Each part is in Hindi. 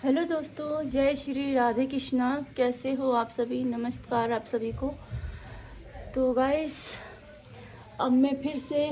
हेलो दोस्तों, जय श्री राधे कृष्णा। कैसे हो आप सभी? नमस्कार आप सभी को। तो गाइस, अब मैं फिर से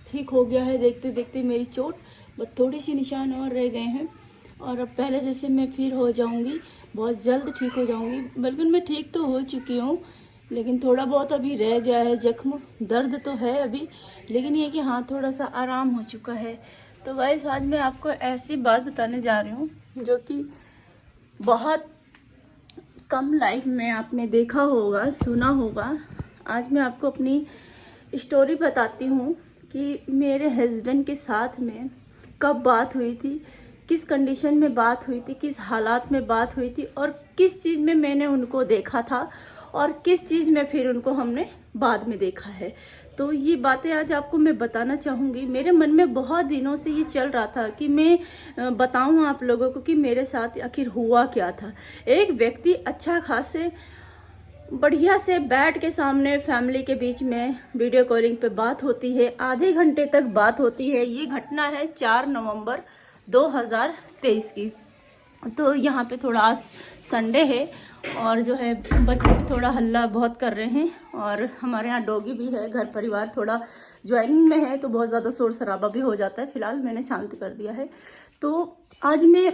ठीक हो गया है। देखते देखते मेरी चोट बस थोड़ी सी निशान और रह गए हैं और अब पहले जैसे मैं फिर हो जाऊंगी, बहुत जल्द ठीक हो जाऊंगी। बल्कि मैं ठीक तो हो चुकी हूँ, लेकिन थोड़ा बहुत अभी रह गया है जख्म। दर्द तो है अभी, लेकिन ये कि हाँ, थोड़ा सा आराम हो चुका है। तो गाइस, आज मैं आपको ऐसी बात बताने जा रही हूँ जो कि बहुत कम लाइफ में आपने देखा होगा, सुना होगा। आज मैं आपको अपनी स्टोरी बताती हूँ कि मेरे हस्बैंड के साथ में कब बात हुई थी, किस कंडीशन में बात हुई थी, किस हालात में बात हुई थी और किस चीज़ में मैंने उनको देखा था और किस चीज़ में फिर उनको हमने बाद में देखा है। तो ये बातें आज आपको मैं बताना चाहूँगी। मेरे मन में बहुत दिनों से ये चल रहा था कि मैं बताऊँ आप लोगों को कि मेरे साथ आखिर हुआ क्या था। एक व्यक्ति अच्छा खासे बढ़िया से बैठ के सामने फैमिली के बीच में वीडियो कॉलिंग पे बात होती है, आधे घंटे तक बात होती है। ये घटना है 4 नवंबर 2023 की। तो यहाँ पे थोड़ा आज संडे है और जो है बच्चे भी थोड़ा हल्ला बहुत कर रहे हैं और हमारे यहाँ डॉगी भी है। घर परिवार थोड़ा ज्वाइनिंग में है तो बहुत ज़्यादा शोर शराबा भी हो जाता है। फिलहाल मैंने शांत कर दिया है। तो आज मैं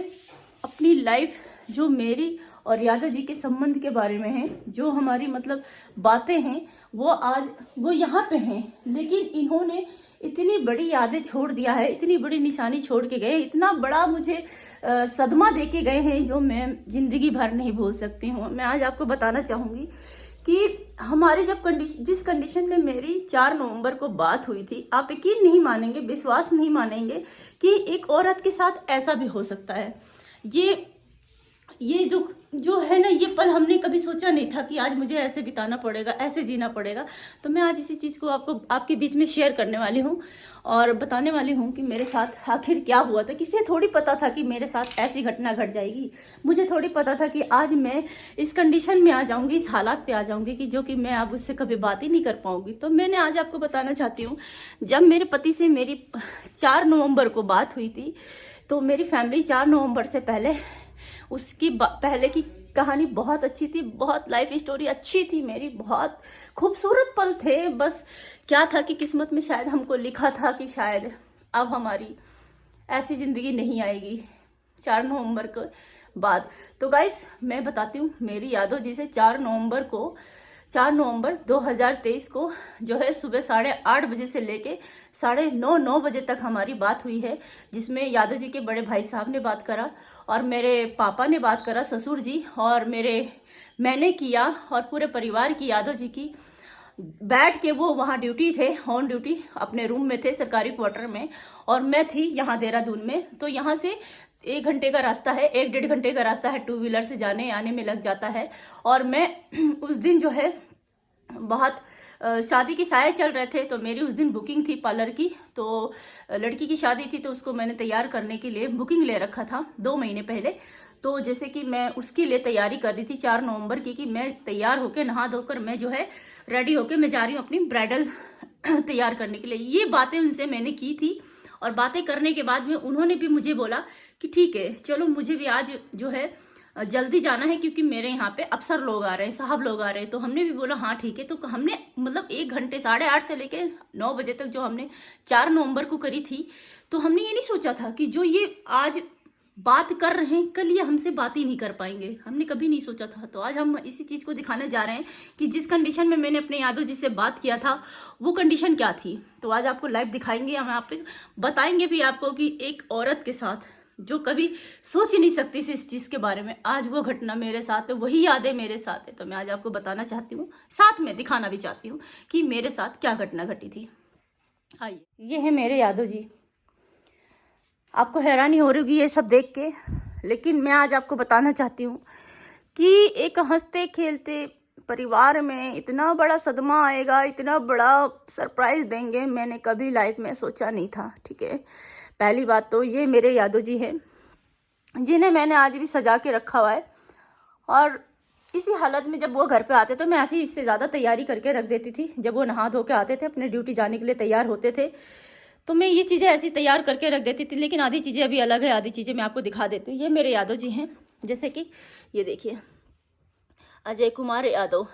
अपनी लाइफ, जो मेरी और यादव जी के संबंध के बारे में है, जो हमारी मतलब बातें हैं, वो आज वो यहाँ पे हैं। लेकिन इन्होंने इतनी बड़ी यादें छोड़ दिया है, इतनी बड़ी निशानी छोड़ के गए, इतना बड़ा मुझे सदमा दे के गए हैं जो मैं जिंदगी भर नहीं भूल सकती हूँ। मैं आज आपको बताना चाहूँगी कि हमारी जब जिस कंडीशन में मेरी 4 नवंबर को बात हुई थी, आप यकीन नहीं मानेंगे, विश्वास नहीं मानेंगे कि एक औरत के साथ ऐसा भी हो सकता है। ये जो है ना, ये पल हमने कभी सोचा नहीं था कि आज मुझे ऐसे बिताना पड़ेगा, ऐसे जीना पड़ेगा। तो मैं आज इसी चीज़ को आपके बीच में शेयर करने वाली हूँ और बताने वाली हूँ कि मेरे साथ आखिर क्या हुआ था। किसे थोड़ी पता था कि मेरे साथ ऐसी घटना घट जाएगी। मुझे थोड़ी पता था कि आज मैं इस कंडीशन में आ जाऊँगी, इस हालात पे आ जाऊँगी कि जो कि मैं अब उससे कभी बात ही नहीं कर पाऊँगी। तो मैंने आज आपको बताना चाहती हूँ, जब मेरे पति से मेरी 4 नवंबर को बात हुई थी, तो मेरी फैमिली 4 नवंबर से पहले उसकी पहले की कहानी बहुत अच्छी थी, बहुत लाइफ स्टोरी अच्छी थी मेरी, बहुत खूबसूरत पल थे। बस क्या था कि किस्मत में शायद हमको लिखा था कि शायद अब हमारी ऐसी जिंदगी नहीं आएगी 4 नवंबर के बाद। तो गाइस, मैं बताती हूँ मेरी यादव जी से 4 नवंबर 2023 को जो है सुबह 8:30 बजे से लेके 9:30 बजे तक हमारी बात हुई है, जिसमें यादव जी के बड़े भाई साहब ने बात करा और मेरे पापा ने बात करा, ससुर जी, और मैंने किया और पूरे परिवार की, यादव जी की, बैठ के। वो वहाँ ड्यूटी थे, ऑन ड्यूटी अपने रूम में थे सरकारी क्वार्टर में, और मैं थी यहाँ देहरादून में। तो यहाँ से 1 घंटे का रास्ता है, 1-1.5 घंटे का रास्ता है, 2 व्हीलर से जाने आने में लग जाता है। और मैं उस दिन जो है बहुत शादी की साए चल रहे थे, तो मेरी उस दिन बुकिंग थी पार्लर की। तो लड़की की शादी थी, तो उसको मैंने तैयार करने के लिए बुकिंग ले रखा था 2 महीने पहले। तो जैसे कि मैं उसके लिए तैयारी कर रही थी 4 नवंबर की, कि मैं तैयार होकर नहा धोकर मैं जो है रेडी होकर मैं जा रही हूँ अपनी ब्राइडल तैयार करने के लिए। ये बातें उनसे मैंने की थी और बातें करने के बाद में उन्होंने भी मुझे बोला कि ठीक है चलो, मुझे भी आज जो है जल्दी जाना है क्योंकि मेरे यहाँ पे अफसर लोग आ रहे हैं, साहब लोग आ रहे हैं। तो हमने भी बोला हाँ ठीक है। तो हमने मतलब 1 घंटे 8:30 से लेके 9 बजे तक जो हमने 4 नवंबर को करी थी, तो हमने ये नहीं सोचा था कि जो ये आज बात कर रहे हैं, कल ये हमसे बात ही नहीं कर पाएंगे। हमने कभी नहीं सोचा था। तो आज हम इसी चीज को दिखाने जा रहे हैं कि जिस कंडीशन में मैंने अपने यादव जी से बात किया था, वो कंडीशन क्या थी। तो आज आपको लाइव दिखाएंगे, हम आप बताएंगे भी आपको कि एक औरत के साथ जो कभी सोच ही नहीं सकती थी इस चीज के बारे में, आज वो घटना मेरे साथ है, वही यादें मेरे साथ है। तो मैं आज आपको बताना चाहती हूँ, साथ में दिखाना भी चाहती हूँ कि मेरे साथ क्या घटना घटी थी। आइए, ये है मेरे यादव जी। आपको हैरानी हो रही होगी ये सब देख के, लेकिन मैं आज आपको बताना चाहती हूँ कि एक हंसते खेलते परिवार में इतना बड़ा सदमा आएगा, इतना बड़ा सरप्राइज देंगे, मैंने कभी लाइफ में सोचा नहीं था। ठीक है, पहली बात तो ये मेरे यादव जी हैं, जिन्हें मैंने आज भी सजा के रखा हुआ है। और इसी हालत में जब वो घर पे आते तो मैं ऐसी इससे ज़्यादा तैयारी करके रख देती थी। जब वो नहा धो के आते थे, अपने ड्यूटी जाने के लिए तैयार होते थे, तो मैं ये चीज़ें ऐसी तैयार करके रख देती थी, लेकिन आधी चीज़ें अभी अलग है, आधी चीज़ें मैं आपको दिखा देती हूँ। ये मेरे यादव जी हैं, जैसे कि ये देखिए, अजय कुमार यादव,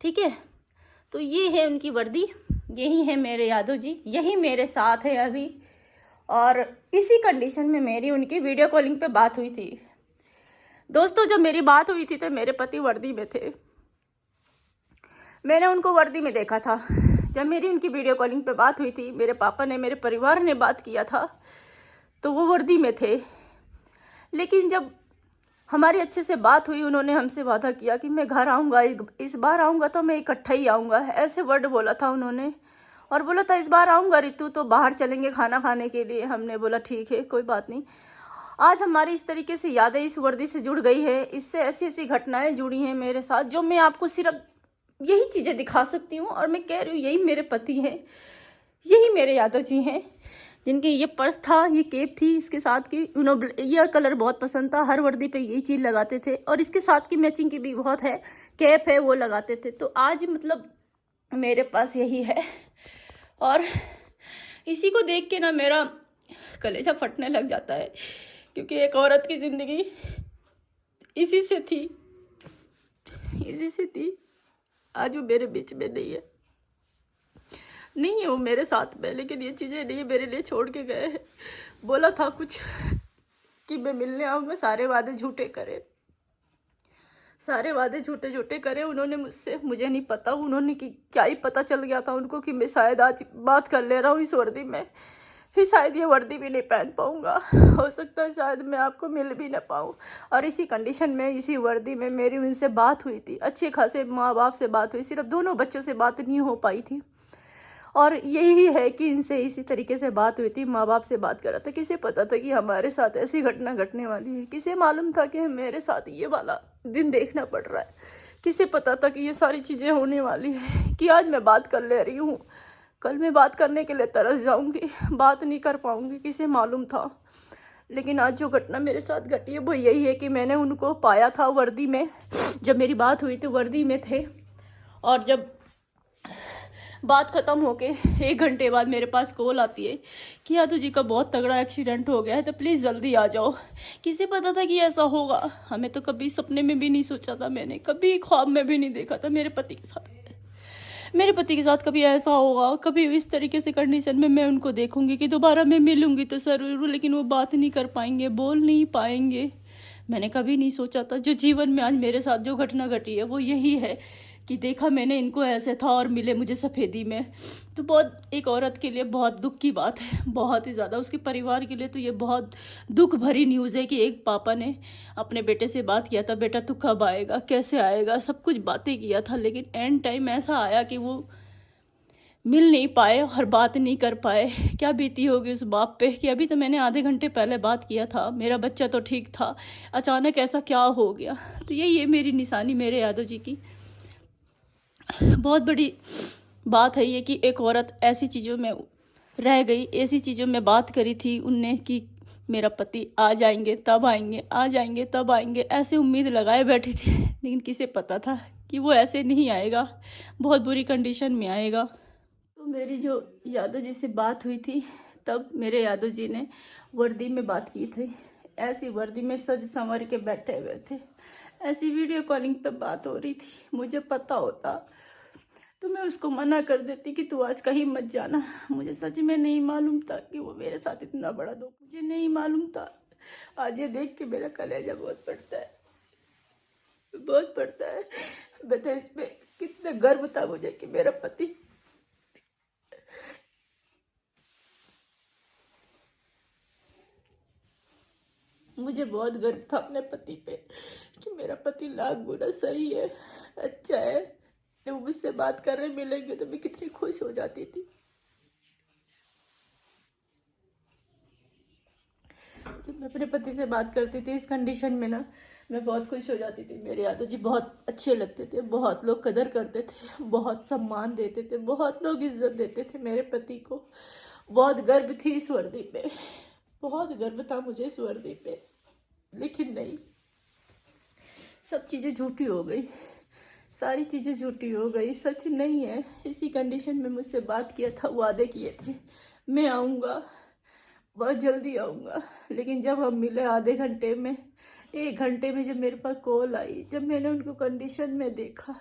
ठीक है। तो ये है उनकी वर्दी, यही है मेरे यादव जी, यही मेरे साथ है अभी। और इसी कंडीशन में मेरी उनकी वीडियो कॉलिंग पे बात हुई थी। दोस्तों, जब मेरी बात हुई थी तो मेरे पति वर्दी में थे, मैंने उनको वर्दी में देखा था। जब मेरी उनकी वीडियो कॉलिंग पे बात हुई थी, मेरे पापा ने, मेरे परिवार ने बात किया था, तो वो वर्दी में थे। लेकिन जब हमारी अच्छे से बात हुई, उन्होंने हमसे वादा किया कि मैं घर आऊँगा, इस बार आऊँगा तो मैं इकट्ठा ही आऊँगा, ऐसे वर्ड बोला था उन्होंने। और बोला था इस बार आऊँगा रितु तो बाहर चलेंगे खाना खाने के लिए। हमने बोला ठीक है, कोई बात नहीं। आज हमारी इस तरीके से यादें इस वर्दी से जुड़ गई है, इससे ऐसी ऐसी घटनाएं जुड़ी हैं मेरे साथ, जो मैं आपको सिर्फ यही चीज़ें दिखा सकती हूँ। और मैं कह रही हूँ, यही मेरे पति हैं, यही मेरे यादव जी हैं, जिनके ये पर्स था, ये केप थी इसके साथ की, उन्होंने ये कलर बहुत पसंद था, हर वर्दी पे यही चीज़ लगाते थे। और इसके साथ की मैचिंग की भी बहुत है, कैप है, वो लगाते थे। तो आज मतलब मेरे पास यही है। और इसी को देख के ना मेरा कलेजा फटने लग जाता है, क्योंकि एक औरत की ज़िंदगी इसी से थी, इसी से थी। आज वो मेरे बीच में नहीं है वो मेरे साथ में, लेकिन ये चीज़ें नहीं मेरे लिए छोड़ के गए हैं। बोला था कुछ कि मैं मिलने आऊँगा, सारे वादे झूठे करे, सारे वादे झूठे झूठे करे उन्होंने मुझसे। मुझे नहीं पता उन्होंने कि क्या ही पता चल गया था उनको कि मैं शायद आज बात कर ले रहा हूँ इस वर्दी में, फिर शायद ये वर्दी भी नहीं पहन पाऊँगा, हो सकता है शायद मैं आपको मिल भी ना पाऊँ। और इसी कंडीशन में, इसी वर्दी में मेरी उनसे बात हुई थी, अच्छे खासे माँ बाप से बात हुई, सिर्फ दोनों बच्चों से बात नहीं हो पाई थी। और यही है कि इनसे इसी तरीके से बात हुई थी, माँ बाप से बात करा था। किसे पता था कि हमारे साथ ऐसी घटना घटने वाली है, किसे मालूम था कि मेरे साथ ये वाला दिन देखना पड़ रहा है, किसे पता था कि ये सारी चीज़ें होने वाली है, कि आज मैं बात कर ले रही हूँ, कल मैं बात करने के लिए तरस जाऊँगी, बात नहीं कर पाऊँगी, किसे मालूम था। लेकिन आज जो घटना मेरे साथ घटी है वो यही है कि मैंने उनको पाया था वर्दी में, जब मेरी बात हुई तो वर्दी में थे। और जब बात ख़त्म होके 1 घंटे बाद मेरे पास कॉल आती है कि यादव जी का बहुत तगड़ा एक्सीडेंट हो गया है, तो प्लीज़ जल्दी आ जाओ। किसे पता था कि ऐसा होगा, हमें तो कभी सपने में भी नहीं सोचा था, मैंने कभी ख्वाब में भी नहीं देखा था मेरे पति के साथ, मेरे पति के साथ कभी ऐसा होगा, कभी इस तरीके से कंडीशन में मैं उनको देखूंगी कि दोबारा मैं मिलूंगी तो ज़रूर, लेकिन वो बात नहीं कर पाएंगे, बोल नहीं पाएंगे। मैंने कभी नहीं सोचा था। जो जीवन में आज मेरे साथ जो घटना घटी है वो यही है कि देखा मैंने इनको ऐसे था और मिले मुझे सफ़ेदी में। तो बहुत, एक औरत के लिए बहुत दुख की बात है, बहुत ही ज़्यादा। उसके परिवार के लिए तो ये बहुत दुख भरी न्यूज़ है कि एक पापा ने अपने बेटे से बात किया था, बेटा तू कब आएगा, कैसे आएगा, सब कुछ बातें किया था, लेकिन एंड टाइम ऐसा आया कि वो मिल नहीं पाए और बात नहीं कर पाए। क्या बीती होगी उस बाप पे कि अभी तो मैंने आधे घंटे पहले बात किया था, मेरा बच्चा तो ठीक था, अचानक ऐसा क्या हो गया। तो ये मेरी निशानी मेरे यादव जी की बहुत बड़ी बात है ये कि एक औरत ऐसी चीज़ों में रह गई, ऐसी चीज़ों में बात करी थी उनने कि मेरा पति आ जाएंगे तब आएंगे, आ जाएंगे तब आएंगे, ऐसे उम्मीद लगाए बैठी थी, लेकिन किसे पता था कि वो ऐसे नहीं आएगा, बहुत बुरी कंडीशन में आएगा। तो मेरी जो यादव जी से बात हुई थी, तब मेरे यादव जी ने वर्दी में बात की थी, ऐसी वर्दी में सज संवर के बैठे हुए थे, ऐसी वीडियो कॉलिंग पे बात हो रही थी। मुझे पता होता तो मैं उसको मना कर देती कि तू आज कहीं मत जाना। मुझे सच में नहीं मालूम था कि वो मेरे साथ इतना बड़ा दुख, मुझे नहीं मालूम था। आज ये देख के मेरा कलेजा बहुत पड़ता है, बहुत पड़ता है। बता इसमें कितना गर्व था मुझे कि मेरा पति, मुझे बहुत गर्व था अपने पति पे कि मेरा पति लाख गुना सही है, अच्छा है। जब वो मुझसे बात कर रहे मिलेंगे तो मैं कितनी खुश हो जाती थी। जब मैं अपने पति से बात करती थी इस कंडीशन में ना, मैं बहुत खुश हो जाती थी। मेरे यादव जी बहुत अच्छे लगते थे, बहुत लोग कदर करते थे, बहुत सम्मान देते थे, बहुत लोग इज्जत देते थे मेरे पति को। बहुत गर्व थी इस वर्दी पे, बहुत गर्व था मुझे इस वर्दी पे। लेकिन नहीं, सब चीज़ें झूठी हो गई, सारी चीज़ें झूठी हो गई, सच नहीं है। इसी कंडीशन में मुझसे बात किया था, वादे किए थे मैं आऊँगा, बहुत जल्दी आऊँगा। लेकिन जब हम मिले आधे घंटे में, 1 घंटे में जब मेरे पास कॉल आई, जब मैंने उनको कंडीशन में देखा,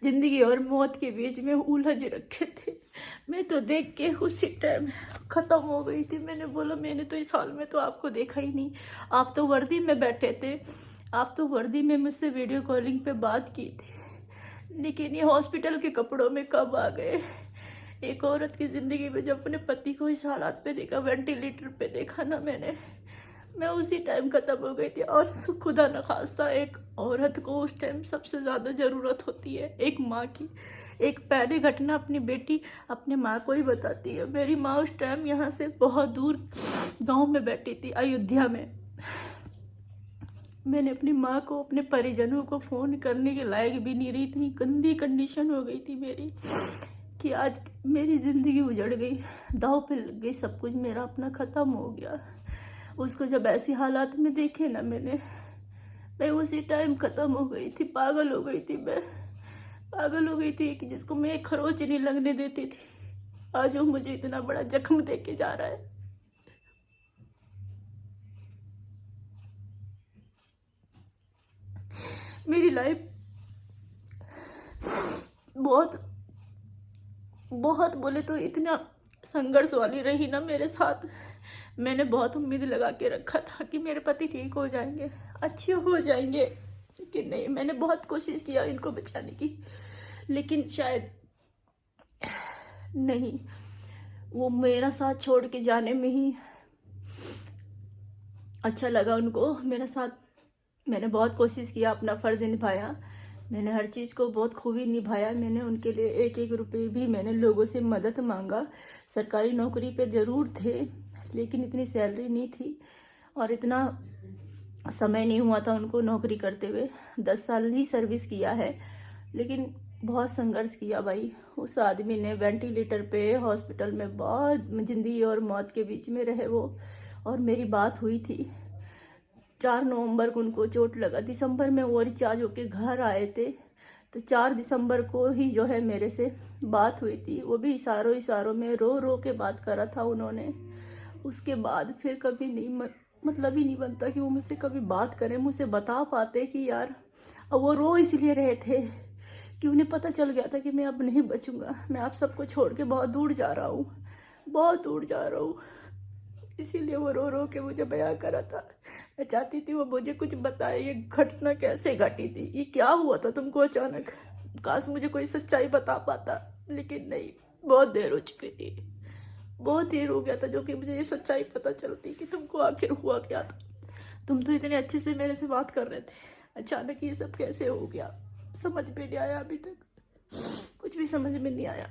ज़िंदगी और मौत के बीच में उलझ रखे थे, मैं तो देख के उसी टाइम ख़त्म हो गई थी। मैंने बोला मैंने तो इस हाल में तो आपको देखा ही नहीं, आप तो वर्दी में बैठे थे, आप तो वर्दी में मुझसे वीडियो कॉलिंग पे बात की थी, लेकिन ये हॉस्पिटल के कपड़ों में कब आ गए। एक औरत की ज़िंदगी में जब अपने पति को इस हालात पे देखा, वेंटिलेटर पे देखा ना मैंने, मैं उसी टाइम ख़त्म हो गई थी। और खुदा न खास्ता एक औरत को उस टाइम सबसे ज़्यादा ज़रूरत होती है एक माँ की। एक पहली घटना अपनी बेटी अपने माँ को ही बताती है। मेरी माँ उस टाइम यहाँ से बहुत दूर गांव में बैठी थी, अयोध्या में। मैंने अपनी माँ को, अपने परिजनों को फ़ोन करने के लायक भी नहीं रही, इतनी गंदी कंडीशन हो गई थी मेरी कि आज मेरी ज़िंदगी उजड़ गई, दांव पे लग गई, सब कुछ मेरा अपना ख़त्म हो गया। उसको जब ऐसी हालात में देखे ना मैं उसी टाइम ख़त्म हो गई थी, पागल हो गई थी। मैं पागल हो गई थी कि जिसको मैं एक खरोच नहीं लगने देती थी, आज वो मुझे इतना बड़ा जख्म दे के जा रहा है। मेरी लाइफ बहुत बहुत बोले तो इतना संघर्ष वाली रही ना मेरे साथ। मैंने बहुत उम्मीद लगा के रखा था कि मेरे पति ठीक हो जाएंगे, अच्छे हो जाएंगे, लेकिन नहीं। मैंने बहुत कोशिश किया इनको बचाने की, लेकिन शायद नहीं। वो मेरा साथ छोड़ के जाने में ही अच्छा लगा उनको मेरा साथ। मैंने बहुत कोशिश किया, अपना फ़र्ज़ निभाया, मैंने हर चीज़ को बहुत खूबी निभाया। मैंने उनके लिए एक एक रुपये भी मैंने लोगों से मदद मांगा। सरकारी नौकरी पे ज़रूर थे, लेकिन इतनी सैलरी नहीं थी और इतना समय नहीं हुआ था उनको नौकरी करते हुए। 10 साल ही सर्विस किया है, लेकिन बहुत संघर्ष किया भाई। उस आदमी ने वेंटिलेटर पे हॉस्पिटल में बहुत ज़िंदगी और मौत के बीच में रहे वो। और मेरी बात हुई थी 4 नवंबर को, उनको चोट लगा। दिसंबर में वो रिचार्ज होके घर आए थे, तो 4 दिसंबर को ही जो है मेरे से बात हुई थी। वो भी इशारों में रो रो के बात करा था उन्होंने। उसके बाद फिर कभी नहीं, मतलब ही नहीं बनता कि वो मुझसे कभी बात करें, मुझसे बता पाते कि यार। अब वो रो इसलिए रहे थे कि उन्हें पता चल गया था कि मैं अब नहीं बचूंगा, मैं आप सबको छोड़ के बहुत दूर जा रहा हूँ, बहुत दूर जा रहा हूँ। इसीलिए वो रो रो के मुझे बयां करा था। मैं चाहती थी वो मुझे कुछ बताए, ये घटना कैसे घटी थी, ये क्या हुआ था तुमको अचानक। काश मुझे कोई सच्चाई बता पाता, लेकिन नहीं, बहुत देर हो चुकी थी, बहुत देर हो गया था जो कि मुझे ये सच्चाई पता चलती कि तुमको आखिर हुआ क्या था। तुम तो इतने अच्छे से मेरे से बात कर रहे थे, अचानक ये सब कैसे हो गया, समझ में नहीं आया। अभी तक कुछ भी समझ में नहीं आया।